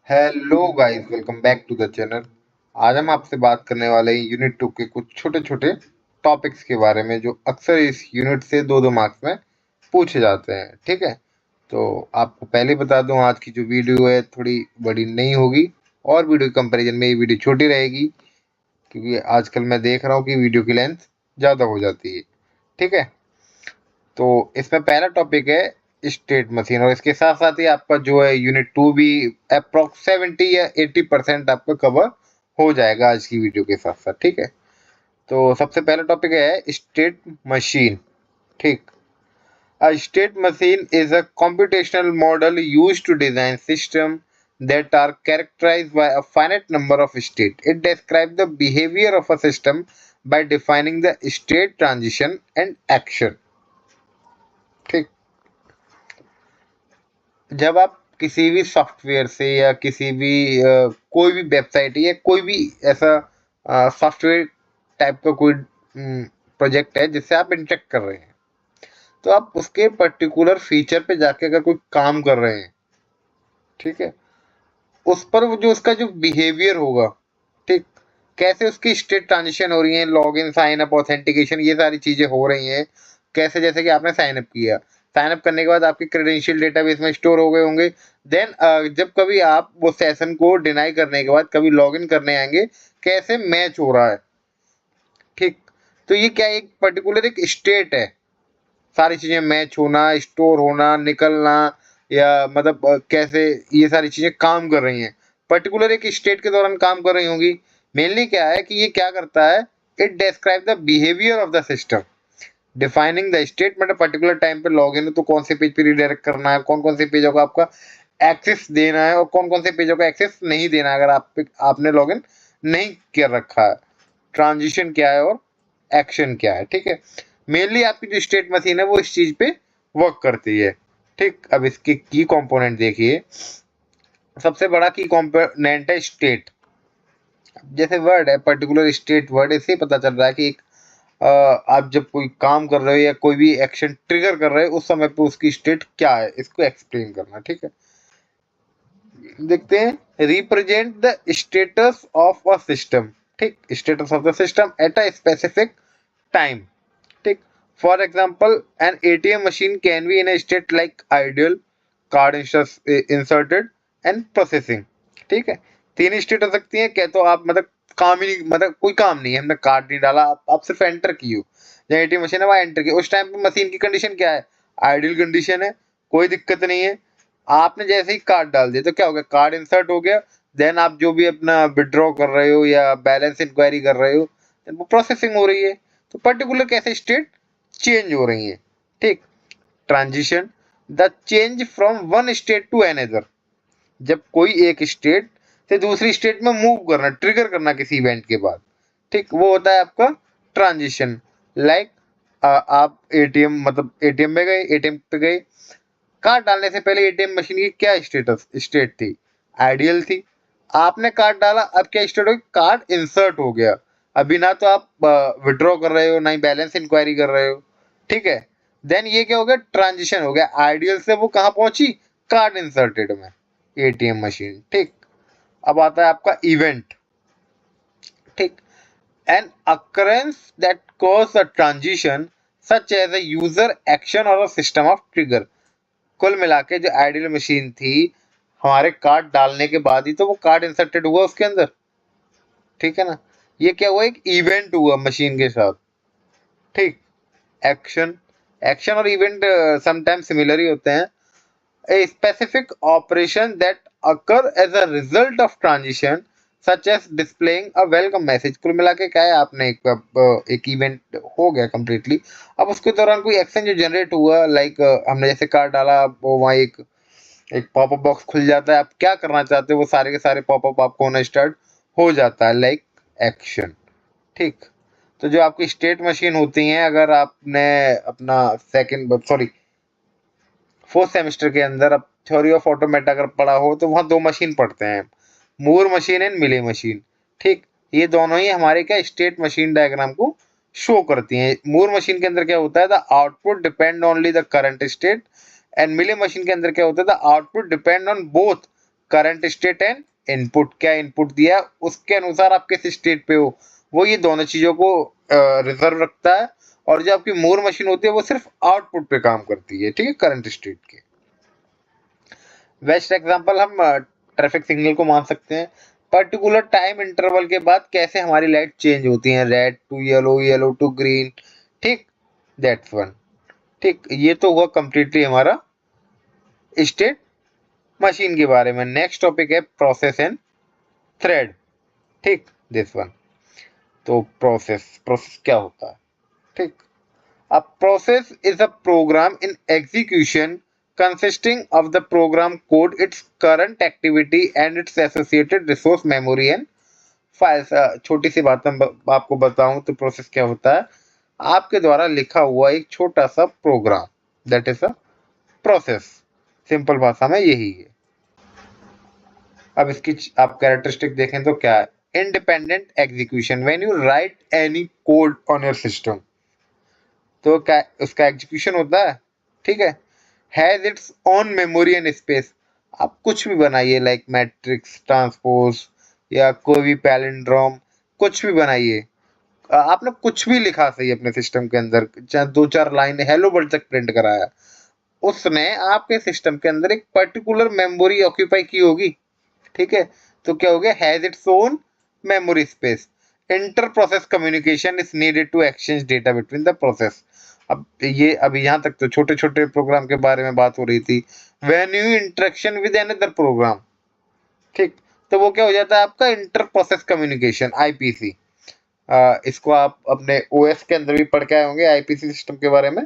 Hello guys, welcome back to the channel. आज हम आपसे बात करने वाले हैं यूनिट 2 के कुछ छोटे छोटे टॉपिक्स के बारे में जो अक्सर इस यूनिट से दो दो मार्क्स में पूछे जाते हैं। ठीक है, तो आपको पहले बता दूं, आज की जो वीडियो है थोड़ी बड़ी नहीं होगी और वीडियो के कंपैरिजन में ये वीडियो छोटी रहेगी, क्योंकि आजकल मैं देख रहा हूँ कि वीडियो की लेंथ ज़्यादा हो जाती है। ठीक है, तो इसमें पहला टॉपिक है स्टेट मशीन, और इसके साथ साथ ही आपका जो है यूनिट 2 भी अप्रोक्स 70 या 80% आपका कवर हो जाएगा आज की वीडियो के साथ साथ। ठीक है, तो सबसे पहला टॉपिक है स्टेट मशीन। ठीक, a state machine is a computational model used to design systems that are characterized by a finite number of states. It describes the behavior of a system by defining the state transition and action. ठीक, जब आप किसी भी software से या किसी भी कोई भी वेबसाइट या कोई भी ऐसा सॉफ्टवेयर टाइप का कोई प्रोजेक्ट है जिससे आप इंटरेक्ट कर रहे हैं, तो आप उसके पर्टिकुलर फीचर पे जाके अगर कोई काम कर रहे हैं, ठीक है, उस पर वो जो उसका जो बिहेवियर होगा, ठीक, कैसे उसकी स्टेट ट्रांजिशन हो रही है, log in, sign up, authentication, ये सारी चीजें हो रही हैं कैसे। जैसे कि आपने साइन अप किया, साइन अप करने के बाद आपके क्रेडेंशियल डेटाबेस में स्टोर हो गए होंगे। देन जब कभी आप वो सेशन को डिनाई करने के बाद कभी लॉग इन करने आएंगे, कैसे मैच हो रहा है। ठीक, तो ये क्या, एक पर्टिकुलर एक स्टेट है, सारी चीजें मैच होना, स्टोर होना, निकलना, या मतलब कैसे ये सारी चीजें काम कर रही हैं, पर्टिकुलर एक स्टेट के दौरान काम कर रही होंगी। मेनली क्या है कि ये क्या करता है, it describe the behaviour of the system defining the state. मतलब पर्टिकुलर टाइम पे लॉग इन है तो कौन से पेज पे रिडायरेक्ट करना है, कौन कौन से पेजों को आपका एक्सेस देना है और कौन कौन से पेजों का एक्सेस नहीं देना है अगर आपने लॉग इन नहीं कर रखा है, ट्रांजिशन क्या है और एक्शन क्या है। ठीक है, मेनली आपकी जो स्टेट मशीन है वो इस चीज पे वर्क करती है। ठीक, अब इसके की कंपोनेंट देखिए। सबसे बड़ा की कंपोनेंट है स्टेट। जैसे वर्ड है पर्टिकुलर स्टेट वर्ड, इससे ही पता चल रहा है कि एक आप जब कोई काम कर रहे हो या कोई भी एक्शन ट्रिगर कर रहे हो उस समय पे उसकी स्टेट क्या है, इसको एक्सप्लेन करना। ठीक है, देखते हैं, represent the status of a system. ठीक, status of the system at a specific time. ठीक, for example an ATM machine can be in a state like ideal, card inserted and processing. ठीक है, तीन स्टेट हो सकती है। क्या तो आप मतलब काम ही नहीं, मतलब कोई काम नहीं है, हमने कार्ड नहीं डाला, आप सिर्फ एंटर की हो, जहाँ एटीएम मशीन है वहां एंटर की, उस टाइम पे मशीन की कंडीशन क्या है, आइडियल कंडीशन है, कोई दिक्कत नहीं है। आपने जैसे ही कार्ड डाल दिया तो क्या हो गया, कार्ड इंसर्ट हो गया। देन आप जो भी अपना विड्रॉ कर रहे हो या बैलेंस इंक्वायरी कर रहे हो, वो प्रोसेसिंग हो रही है। तो पर्टिकुलर कैसे स्टेट चेंज हो रही है। ठीक, transition, the change from one state to another. जब कोई एक स्टेट से दूसरी स्टेट में मूव करना, ट्रिगर करना किसी इवेंट के बाद, ठीक, वो होता है आपका ट्रांजिशन। लाइक आप एटीएम मतलब एटीएम में गए, एटीएम पे गए, कार्ड डालने से पहले एटीएम मशीन की क्या स्टेट थी, आइडियल थी। आपने कार्ड डाला, अब क्या स्टेट हो, कार्ड इंसर्ट हो गया। अभी ना तो आप विड्रॉ कर रहे हो ना ही बैलेंस इंक्वायरी कर रहे हो। ठीक है, देन ये क्या हो गया, ट्रांजिशन हो गया, आइडियल से वो कहाँ पहुंची, कार्ड इंसर्टेड में, एटीएम मशीन। ठीक, अब आता है आपका इवेंट। ठीक, an occurrence that cause a transition such as a user action or a system of trigger। कुल मिला के जो आइडियल मशीन थी, हमारे कार्ड डालने के बाद ही तो वो कार्ड इंसर्टेड हुआ उसके अंदर। ठीक है ना, ये क्या हुआ, एक इवेंट हुआ मशीन के साथ। ठीक, एक्शन, एक्शन और इवेंट समटाइम्स सिमिलर ही होते हैं। A specific operation that occur as a result of transition such as displaying a welcome message. कुल मिला के क्या है, आपने एक इवेंट हो गया कंप्लीटली। अब उसके दौरान कोई एक्शन जो जनरेट हुआ, लाइक हमने जैसे कार्ड डाला, वो वहाँ एक पॉपअप बॉक्स खुल जाता है, आप क्या करना चाहते हो वो सारे के सारे पॉपअप आपको होना स्टार्ट हो जाता है, लाइक एक्शन। ठीक, तो जो आपकी स्टेट मशीन होती हैं, अगर आपने अपना सेकंड सॉरी फोर्थ सेमेस्टर के अंदर अब थ्योरी ऑफ ऑटोमेटा अगर पढ़ा हो तो वहाँ दो मशीन पढ़ते हैं, Moore machine and Mealy machine. ठीक, ये दोनों ही हमारे क्या स्टेट मशीन डायग्राम को शो करती हैं। मूर मशीन के अंदर क्या होता है, the output depend only the current state, and Mealy machine के अंदर क्या होता है, the output depend on both current state and input, क्या इनपुट दिया उसके अनुसार आप किस स्टेट पे हो, वो ये दोनों चीजों को रिजर्व रखता है। और जो आपकी मूर मशीन होती है वो सिर्फ आउटपुट पे काम करती है, ठीक है, करंट स्टेट के। बेस्ट एग्जांपल हम ट्रैफिक सिग्नल को मान सकते हैं। पर्टिकुलर टाइम इंटरवल के बाद कैसे हमारी लाइट चेंज होती हैं, red to yellow, yellow to green, ठीक, दैट्स वन। ठीक, ये तो हुआ कंप्लीटली हमारा स्टेट मशीन के बारे में। नेक्स्ट टॉपिक है प्रोसेस एंड थ्रेड, ठीक, दिस वन। तो प्रोसेस, प्रोसेस क्या होता है, ठीक। A process is a program in execution consisting of the program code, its current activity and its associated resource memory and files। छोटी सी बात मैं आपको बताऊं तो प्रोसेस क्या होता है, आपके द्वारा लिखा हुआ एक छोटा सा program, that is a process. Simple भाषा में यही है। अब इसकी आप कैरेक्टरिस्टिक देखें तो क्या है, independent execution. When you right any code on your system, तो क्या उसका एग्जीक्यूशन होता है, ठीक है। Has its own memory and space. आप कुछ भी बनाइए, लाइक मैट्रिक्स ट्रांसपोज या कोई भी पैलिंड्रोम, कुछ भी बनाइए। आपने कुछ भी लिखा सही अपने सिस्टम के अंदर, चाहे 2-4 लाइन हेलो वर्ल्ड तक प्रिंट कराया, उसने आपके सिस्टम के अंदर एक पर्टिकुलर मेमोरी ऑक्यूपाई की होगी, ठीक है। तो क्या हो गया, has its own memory space. Inter process communication is needed to exchange data between the process. अब ये अभी यहाँ तक तो छोटे छोटे प्रोग्राम के बारे में बात हो रही थी। When you interaction with another program, ठीक, तो वो क्या हो जाता है आपका इंटर प्रोसेस कम्युनिकेशन, आईपीसी। इसको आप अपने ओएस के अंदर भी पढ़ के आए होंगे आईपीसी सिस्टम के बारे में,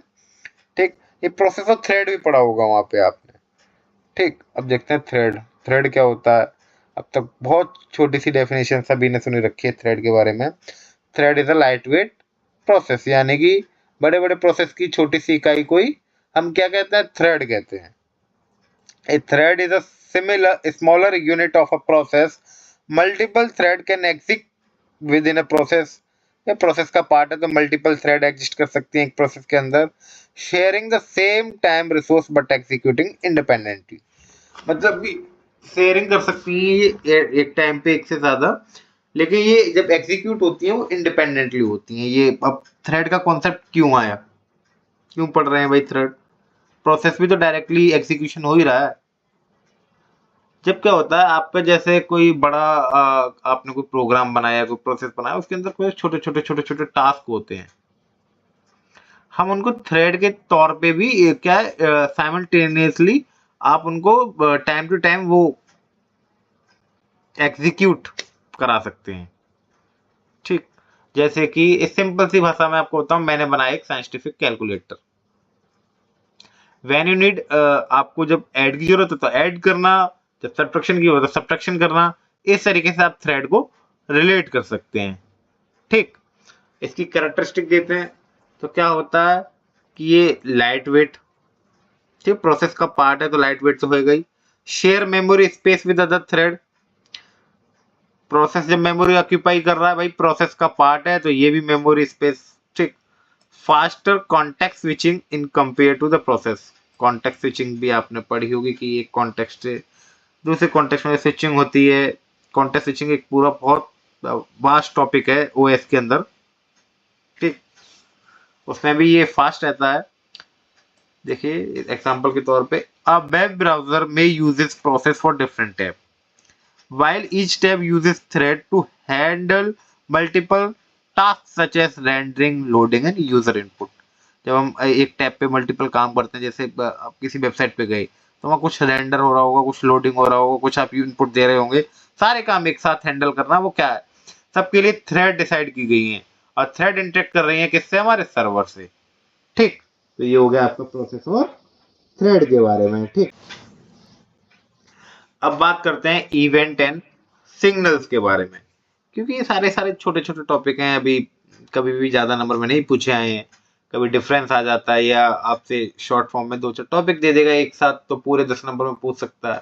ठीक। ये प्रोसेस ऑफ थ्रेड भी पढ़ा होगा वहां पे आपने, ठीक। अब देखते हैं थ्रेड, थ्रेड क्या होता है। अब तक बहुत छोटी सी डेफिनेशन सभी ने सुनी रखी है थ्रेड के बारे में। Thread is a light weight process, यानी कि बड़े बड़े प्रोसेस की छोटी सी इकाई कोई हम क्या कहते हैं, थ्रेड कहते हैं। A thread is a similar smaller unit of a process. Multiple thread can exist within a process. ये प्रोसेस का पार्ट है तो मल्टीपल थ्रेड एग्जिस्ट कर सकती हैं एक प्रोसेस के अंदर, sharing the same time resource but executing independently. मतलब कि शेयरिंग कर सकती हैं ये एक टाइम पे एक से ज्यादा, लेकिन ये जब एग्जीक्यूट होती हैं वो इंडिपेंडेंटली होती हैं। ये अब थ्रेड का कॉन्सेप्ट क्यों आया, क्यों पढ़ रहे हैं भाई थ्रेड, प्रोसेस भी तो डायरेक्टली एग्जीक्यूशन हो ही रहा है। जब क्या होता है आपका जैसे कोई बड़ा आपने कोई प्रोग्राम बनाया, कोई प्रोसेस बनाया, उसके अंदर कोई छोटे छोटे छोटे छोटे टास्क होते हैं, हम उनको थ्रेड के तौर पे भी क्या है साइमल्टेनियसली आप उनको टाइम टू टाइम वो एग्जीक्यूट करा सकते हैं, ठीक। जैसे कि इस सिंपल सी भाषा में आपको बताऊं, मैंने बनाया एक scientific calculator. When you need, आपको जब ऐड की जरूरत है तो ऐड करना, जब सब्ट्रैक्शन की हो तो सब्ट्रैक्शन करना, इस तरीके से आप थ्रेड को रिलेट कर सकते हैं, ठीक। इसकी कैरेक्टरिस्टिक देते हैं तो क्या होता है कि ये लाइट वेट, ठीक, प्रोसेस का पार्ट है तो लाइट वेट तो होगा ही। Share memory space with other thread, process जब मेमोरी ऑक्यूपाई कर रहा है भाई, प्रोसेस का पार्ट है तो ये भी मेमोरी स्पेस, ठीक। Faster context switching in compare to the process. Context switching भी आपने पढ़ी होगी कि एक कॉन्टेक्स्ट से दूसरे कॉन्टेक्स्ट में स्विचिंग होती है। कॉन्टेक्स्ट स्विचिंग एक पूरा बहुत वास्ट टॉपिक है ओएस के अंदर, ठीक, उसमें भी ये फास्ट रहता है। देखिए एग्जांपल के तौर पे, अ वेब ब्राउजर में uses process for different tab while each tab uses thread to handle multiple tasks such as rendering, loading and user input। जब हम एक टैब पे मल्टीपल काम करते हैं, जैसे आप किसी वेबसाइट पे गए तो वहाँ कुछ रेंडर हो रहा होगा, कुछ लोडिंग हो रहा होगा, कुछ आप इनपुट दे रहे होंगे, सारे काम एक साथ हैंडल करना वो क्या है, सबके लिए थ्रेड डिसाइड की गई है और थ्रेड इंटरेक्ट कर रही है किससे, हमारे सर्वर से, ठीक। तो ये हो गया आपका प्रोसेस और थ्रेड के बारे में, ठीक। अब बात करते हैं इवेंट एंड सिग्नल्स के बारे में, क्योंकि ये सारे सारे छोटे छोटे टॉपिक हैं, अभी कभी भी ज्यादा नंबर में नहीं पूछे आए हैं। कभी डिफरेंस आ जाता है या आपसे शॉर्ट फॉर्म में 2-4 टॉपिक दे देगा एक साथ तो पूरे 10 नंबर में पूछ सकता है,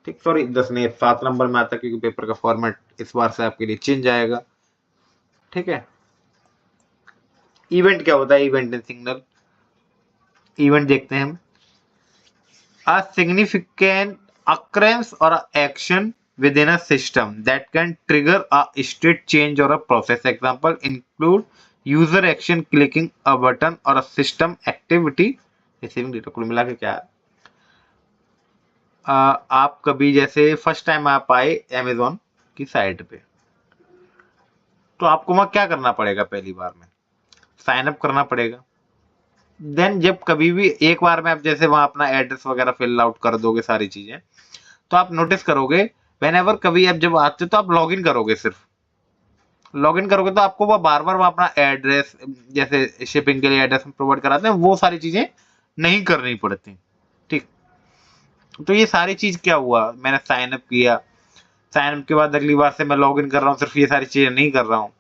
ठीक। सॉरी 10 नहीं, 7 नंबर में आता है क्योंकि पेपर का फॉर्मेट इस बार से आपके लिए चेंज आएगा, ठीक है। इवेंट क्या होता है, इवेंट एंड सिग्नल। इवेंट देखते हैं हम, a significant occurrence or a action within a system that can trigger a state change or a process. Example include user action, clicking a button, or a system activity receiving data. कुल मिला के क्या है? आप कभी जैसे first time आप आए Amazon की साइट पे, तो आपको वहां क्या करना पड़ेगा? पहली बार में साइन अप करना पड़ेगा। देन जब कभी भी एक बार में आप जैसे वहां अपना एड्रेस वगैरह फिल आउट कर दोगे सारी चीजें, तो आप नोटिस करोगे व्हेनेवर कभी आप जब आते तो आप लॉगिन करोगे, सिर्फ लॉगिन करोगे तो आपको वो बार बार वो अपना एड्रेस, जैसे शिपिंग के लिए एड्रेस प्रोवाइड कराते हैं, वो सारी चीजें नहीं करनी पड़ती। ठीक, तो ये सारी चीज क्या हुआ, मैंने साइन अप किया, साइन अप के बाद अगली बार से मैं लॉगिन कर रहा हूँ, सिर्फ ये सारी चीजें नहीं कर रहा हूँ।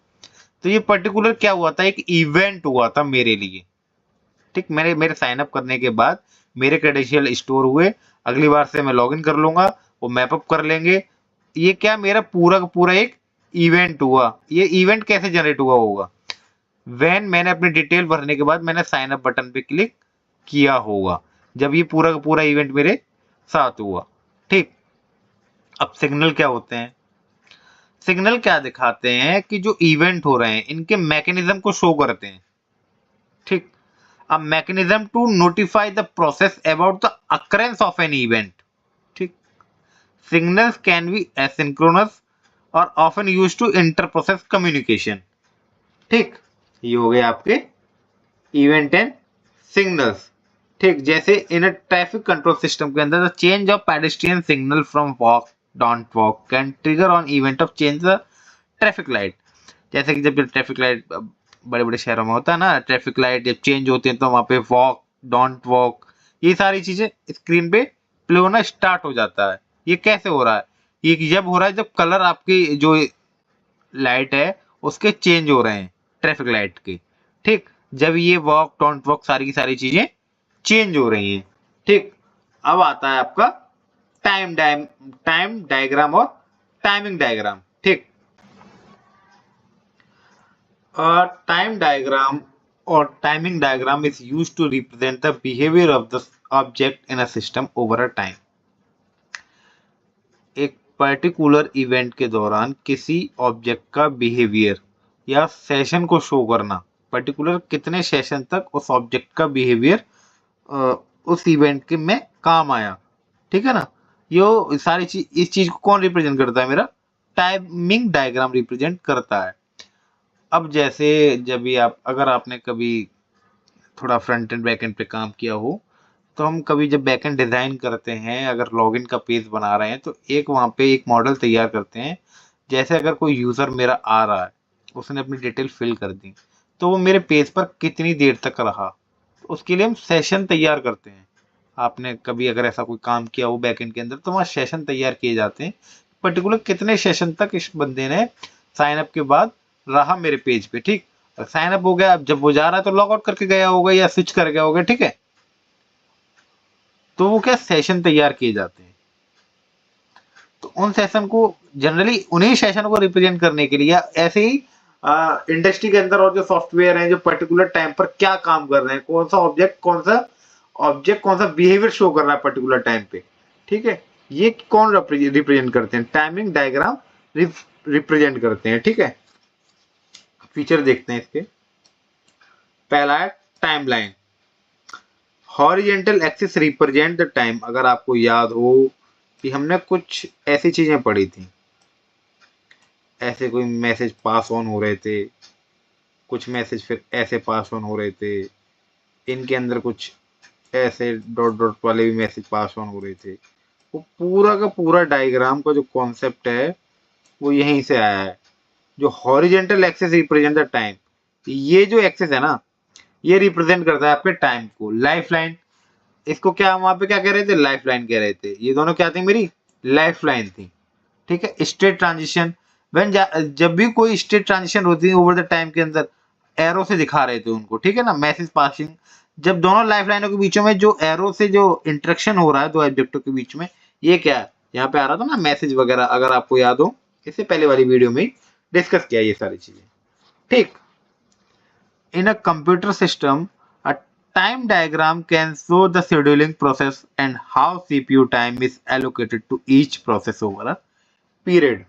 तो ये पर्टिकुलर क्या हुआ था, एक इवेंट हुआ था मेरे लिए। ठीक, मेरे साइन अप करने के बाद मेरे क्रेडेंशियल स्टोर हुए, अगली बार से मैं लॉगिन कर लूंगा, वो मैप अप कर लेंगे। ये क्या मेरा पूरा का पूरा एक इवेंट हुआ। ये इवेंट कैसे जनरेट हुआ होगा, व्हेन मैंने अपनी डिटेल भरने के बाद मैंने साइन अप बटन पे क्लिक किया होगा, जब ये पूरा का पूरा इवेंट मेरे साथ हुआ। ठीक, अब सिग्नल क्या होते हैं? सिग्नल क्या दिखाते हैं कि जो इवेंट हो रहे हैं इनके मैकेनिज्म को शो करते हैं। ठीक, a mechanism to notify the process about the occurrence of an event. ठीक, signals can be asynchronous or often used to inter-process communication. ठीक, ये हो गए आपके इवेंट एंड सिग्नल्स। ठीक, जैसे इन अ ट्रैफिक कंट्रोल सिस्टम के अंदर the change of pedestrian signal from walk don't walk can trigger on event of change the traffic light. जैसे कि जब ट्रैफिक लाइट बड़े बड़े शहरों में होता है ना, ट्रैफिक लाइट जब चेंज होते हैं तो वहां पे वॉक डोंट वॉक, ये सारी चीजें स्क्रीन पे प्ले होना स्टार्ट हो जाता है। ये कैसे हो रहा है? ये जब हो रहा है जब कलर आपकी जो लाइट है उसके चेंज हो रहे हैं, ट्रैफिक लाइट के। ठीक, जब ये वॉक डोंट वॉक सारी की सारी चीजें चेंज हो रही हैं। ठीक, अब आता है आपका टाइम डायग्राम और टाइमिंग डायग्राम। ठीक, time diagram or timing diagram is used to represent the behavior of the object in a system over a time. एक पर्टिकुलर इवेंट के दौरान किसी ऑब्जेक्ट का बिहेवियर या सेशन को शो करना, पर्टिकुलर कितने सेशन तक उस ऑब्जेक्ट का बिहेवियर उस इवेंट के में काम आया। ठीक है ना, ये सारी चीज, इस चीज को कौन रिप्रेजेंट करता है? मेरा टाइमिंग डायग्राम रिप्रेजेंट करता है। अब जैसे जब भी आप, अगर आपने कभी थोड़ा फ्रंट एंड बैक एंड पे काम किया हो, तो हम कभी जब बैक एंड डिजाइन करते हैं, अगर लॉगिन का पेज बना रहे हैं, तो एक वहां पे एक मॉडल तैयार करते हैं। जैसे अगर कोई यूजर मेरा आ रहा है, उसने अपनी डिटेल फिल कर दी, तो वो मेरे पेज पर कितनी देर तक रहा, तो उसके लिए हम सेशन तैयार करते हैं। आपने कभी अगर ऐसा कोई काम किया हो बैक एंड के अंदर, तो वहाँ सेशन तैयार किए जाते हैं, पर्टिकुलर कितने सेशन तक इस बंदे ने साइन अप के बाद रहा मेरे पेज पे। ठीक, साइन अप हो गया, अब जब वो जा रहा है तो लॉग आउट करके गया होगा या स्विच कर गया होगा। ठीक है, तो वो क्या सेशन तैयार किए जाते हैं। तो उन सेशन को जनरली उन्हीं सेशन को रिप्रेजेंट करने के लिए, ऐसे ही इंडस्ट्री के अंदर और जो सॉफ्टवेयर हैं जो पर्टिकुलर टाइम पर क्या काम कर रहे हैं, कौन सा बिहेवियर शो कर रहा है पर्टिकुलर टाइम पे। ठीक है, ये कौन रिप्रेजेंट करते हैं? टाइमिंग डायग्राम रिप्रेजेंट करते हैं। ठीक है, फीचर देखते हैं इसके। पहला है timeline. Horizontal axis represent the time. अगर आपको याद हो कि हमने कुछ ऐसी चीजें पढ़ी थी, ऐसे कोई मैसेज पास ऑन हो रहे थे, कुछ मैसेज फिर ऐसे पास ऑन हो रहे थे, इनके अंदर कुछ ऐसे डॉट डॉट वाले भी मैसेज पास ऑन हो रहे थे। वो पूरा का पूरा डायग्राम का जो कॉन्सेप्ट है वो यहीं से आया है। जो horizontal axis represent the time, ये जो एक्सिस है ना, ये रिप्रेजेंट करता है आपके टाइम को। लाइफ लाइन, इसको क्या वहां पे क्या कह रहे थे? लाइफ लाइन कह रहे थे। ये दोनों क्या थी? मेरी लाइफ लाइन थी। ठीक है, स्टेट ट्रांजिशन, व्हेन जब भी कोई स्टेट ट्रांजिशन होती है ओवर द टाइम के अंदर, एरो से दिखा रहे थे उनको। ठीक है ना, मैसेज पासिंग, जब दोनों लाइफ लाइनों के बीचों में जो एरो से जो इंटरेक्शन हो रहा है दो ऑब्जेक्टों के बीच में, ये क्या है? यहाँ पे आ रहा था ना मैसेज वगैरह, अगर आपको याद हो, इससे पहले वाली वीडियो में डिस्कस किया ये सारी चीजें। ठीक, in a computer system, a time diagram can show the scheduling process and how CPU time is allocated to each process over a period.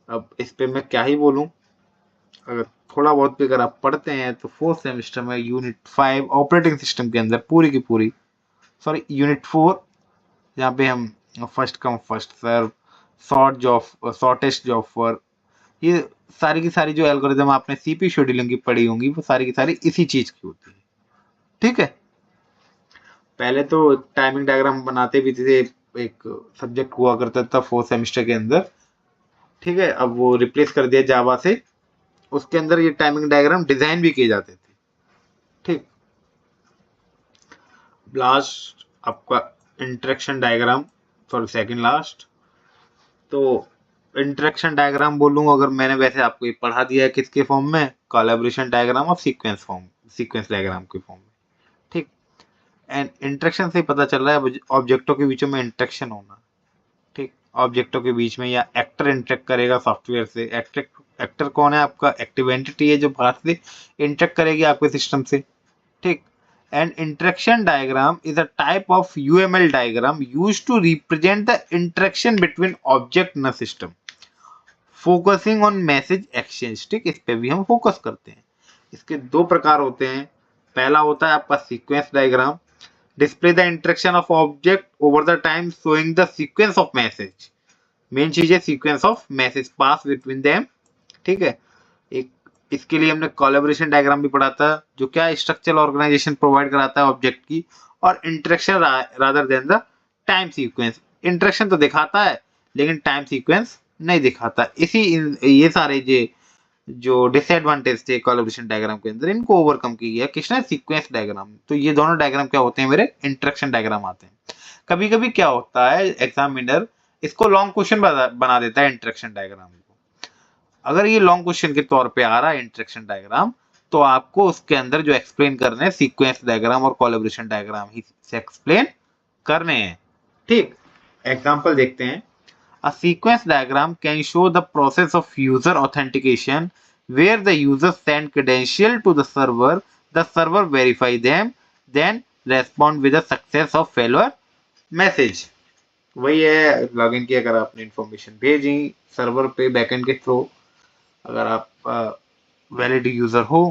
अब इस पे मैं क्या ही बोलूं, अगर थोड़ा बहुत भी अगर आप पढ़ते हैं तो फोर्थ सेमेस्टर में यूनिट 5 ऑपरेटिंग सिस्टम के अंदर पूरी की पूरी, सॉरी यूनिट 4, जहाँ पे हम first come first serve, shortest job for, ये सारी की सारी जो एल्गोरिदम आपने सीपी शेड्यूलिंग की पढ़ी होंगी वो सारी की सारी इसी चीज की होती है। ठीक है, पहले तो टाइमिंग डायग्राम बनाते भी थे, एक सब्जेक्ट हुआ करता था फोर्थ सेमेस्टर के अंदर। ठीक है, अब वो रिप्लेस कर दिया जावा से, उसके अंदर ये टाइमिंग डायग्राम डिजाइन भी किए जाते थे। ठीक, लास्ट आपका interaction diagram, sorry second last. तो इंटरेक्शन डायग्राम बोलूंगा अगर, मैंने वैसे आपको ये पढ़ा दिया है किसके फॉर्म में, कोलैबोरेशन डायग्राम और सीक्वेंस डायग्राम के फॉर्म में। ठीक, एंड इंटरेक्शन से पता चल रहा है ऑब्जेक्टों के बीच में इंटरेक्शन होना। ठीक, ऑब्जेक्टों के बीच में या एक्टर इंटरेक्ट करेगा सॉफ्टवेयर से। एक्टर कौन है, आपका एक्टिव एंटिटी है जो बाहर से इंटरेक्ट करेगी आपके सिस्टम से। ठीक, an interaction diagram is a type of UML diagram used to represent the interaction between object in a system, focusing on message exchange। ठीक, इस पे भी हम फोकस करते हैं। इसके दो प्रकार होते हैं, पहला होता है आपका sequence diagram, display the interaction of object over the time showing the sequence of message. Main चीज है sequence of message pass between them. ठीक है, एक इसके लिए हमने कोलैबोरेशन डायग्राम भी पढ़ा था, जो क्या स्ट्रक्चरल ऑर्गेनाइजेशन प्रोवाइड कराता है ऑब्जेक्ट की, और interaction rather than the time sequence. Interaction तो दिखाता है लेकिन टाइम सीक्वेंस नहीं दिखाता। इसी ये सारे जो डिसएडवांटेज थे कोलैबोरेशन डायग्राम के अंदर, इनको ओवरकम किया किसने, सीक्वेंस डायग्राम। तो ये दोनों डायग्राम क्या होते हैं, मेरे इंटरेक्शन डायग्राम आते हैं। कभी कभी क्या होता है, एग्जामिनर इसको लॉन्ग क्वेश्चन बना देता है इंटरेक्शन डायग्राम को। अगर ये लॉन्ग क्वेश्चन के तौर पे आ रहा है इंटरेक्शन डायग्राम, तो आपको उसके अंदर जो एक्सप्लेन करने हैं सीक्वेंस डायग्राम और कोलैबोरेशन डायग्राम ही से एक्सप्लेन करने हैं। ठीक, एग्जांपल देखते हैं। A sequence diagram can show the process of user authentication where the user send credential to the server verify them, then respond with a success of failure message। वही है, login की अगर आपने इंफॉर्मेशन भेजी server पे backend के through, अगर आप वैलिड यूजर हो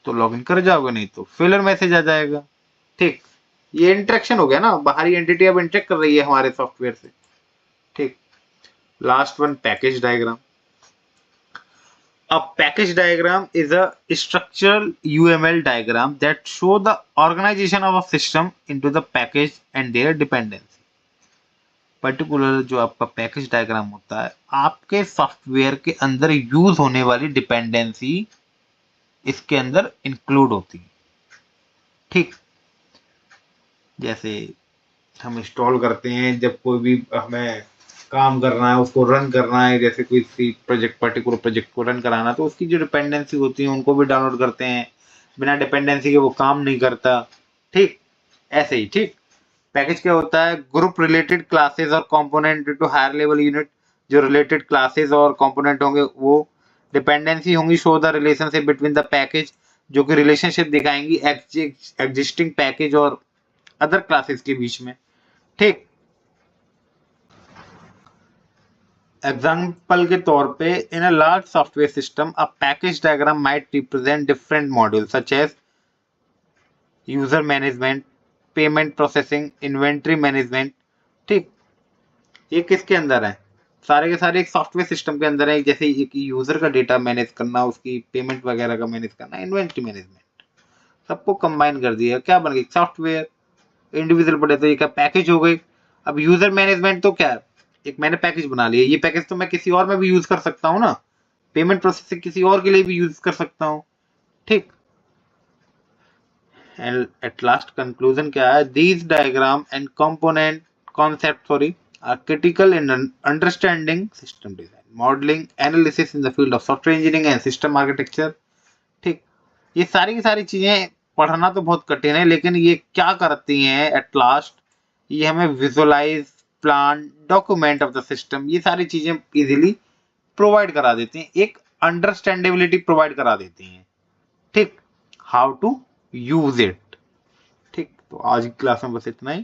तो लॉगिन कर जाओगे, नहीं तो फेलर मैसेज आ जाएगा। ठीक, ये इंटरेक्शन हो गया ना, बाहरी एंटिटी अब इंटरेक्ट कर रही है हमारे सॉफ्टवेयर से। ठीक, last one package diagram. A package diagram is a structural UML diagram that show the organization of a system into the package and their dependency। Particular जो आपका पैकेज डायग्राम होता है, आपके सॉफ्टवेयर के अंदर यूज होने वाली डिपेंडेंसी इसके अंदर इंक्लूड होती है। ठीक, जैसे हम इंस्टॉल करते हैं, जब कोई भी हमें काम करना है, उसको रन करना है, जैसे कोई पर्टिकुलर प्रोजेक्ट को रन कराना, तो उसकी जो डिपेंडेंसी होती है उनको भी डाउनलोड करते हैं। बिना डिपेंडेंसी के वो काम नहीं करता। ठीक, ऐसे ही। ठीक, पैकेज क्या होता है, ग्रुप रिलेटेड क्लासेस और component to higher level unit. जो रिलेटेड क्लासेस और कंपोनेंट होंगे वो डिपेंडेंसी होंगी, show the relationship between the package, जो कि रिलेशनशिप दिखाएंगी एग्जिस्टिंग पैकेज और अदर क्लासेस के बीच में। ठीक, एग्जाम्पल के तौर पे, in a large software system a package diagram might represent different module such as user management, payment processing, inventory management. ठीक, ये किसके अंदर है, सारे के सारे एक सॉफ्टवेयर सिस्टम के अंदर है। जैसे एक यूजर का डेटा मैनेज करना, उसकी पेमेंट वगैरह का मैनेज करना, इन्वेंट्री मैनेजमेंट, सबको कंबाइन कर दिया, क्या बन गई सॉफ्टवेयर। इंडिविजुअल पड़े तो ये क्या पैकेज हो गई। अब यूजर मैनेजमेंट तो क्या है, एक मैंने पैकेज बना लिया, ये पैकेज तो मैं किसी और में भी यूज कर सकता हूँ ना, पेमेंट प्रोसेसिंग किसी और के लिए भी यूज कर सकता हूँ। ठीक, एंड एट लास्ट कंक्लूजन क्या है, these diagram and component concept sorry are critical in understanding system design, modeling, analysis in the field of software engineering and system architecture। ठीक, ये सारी की सारी चीजें पढ़ना तो बहुत कठिन है, लेकिन ये क्या करती हैं एट लास्ट, ये हमें visualise, plan, document of the system, ये सारी चीजें इजीली प्रोवाइड करा देती हैं, एक अंडरस्टैंडेबिलिटी प्रोवाइड करा देती हैं। ठीक, हाउ टू यूज इट। तो आज की क्लास में बस इतना ही।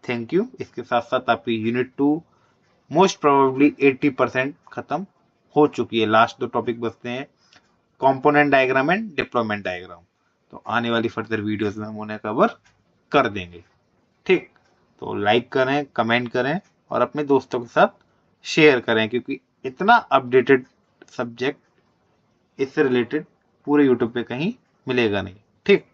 Thank you. इसके साथ साथ आपकी यूनिट 2 मोस्ट प्रोबेबली 80% खत्म हो चुकी है। लास्ट 2 टॉपिक बचते हैं, component diagram and deployment diagram. तो आने वाली फर्दर वीडियोस में हम उन्हें कवर कर देंगे। ठीक, तो लाइक करें, कमेंट करें और अपने दोस्तों के साथ शेयर करें, क्योंकि इतना अपडेटेड सब्जेक्ट इससे रिलेटेड पूरे यूट्यूब पे कहीं मिलेगा नहीं। ठीक।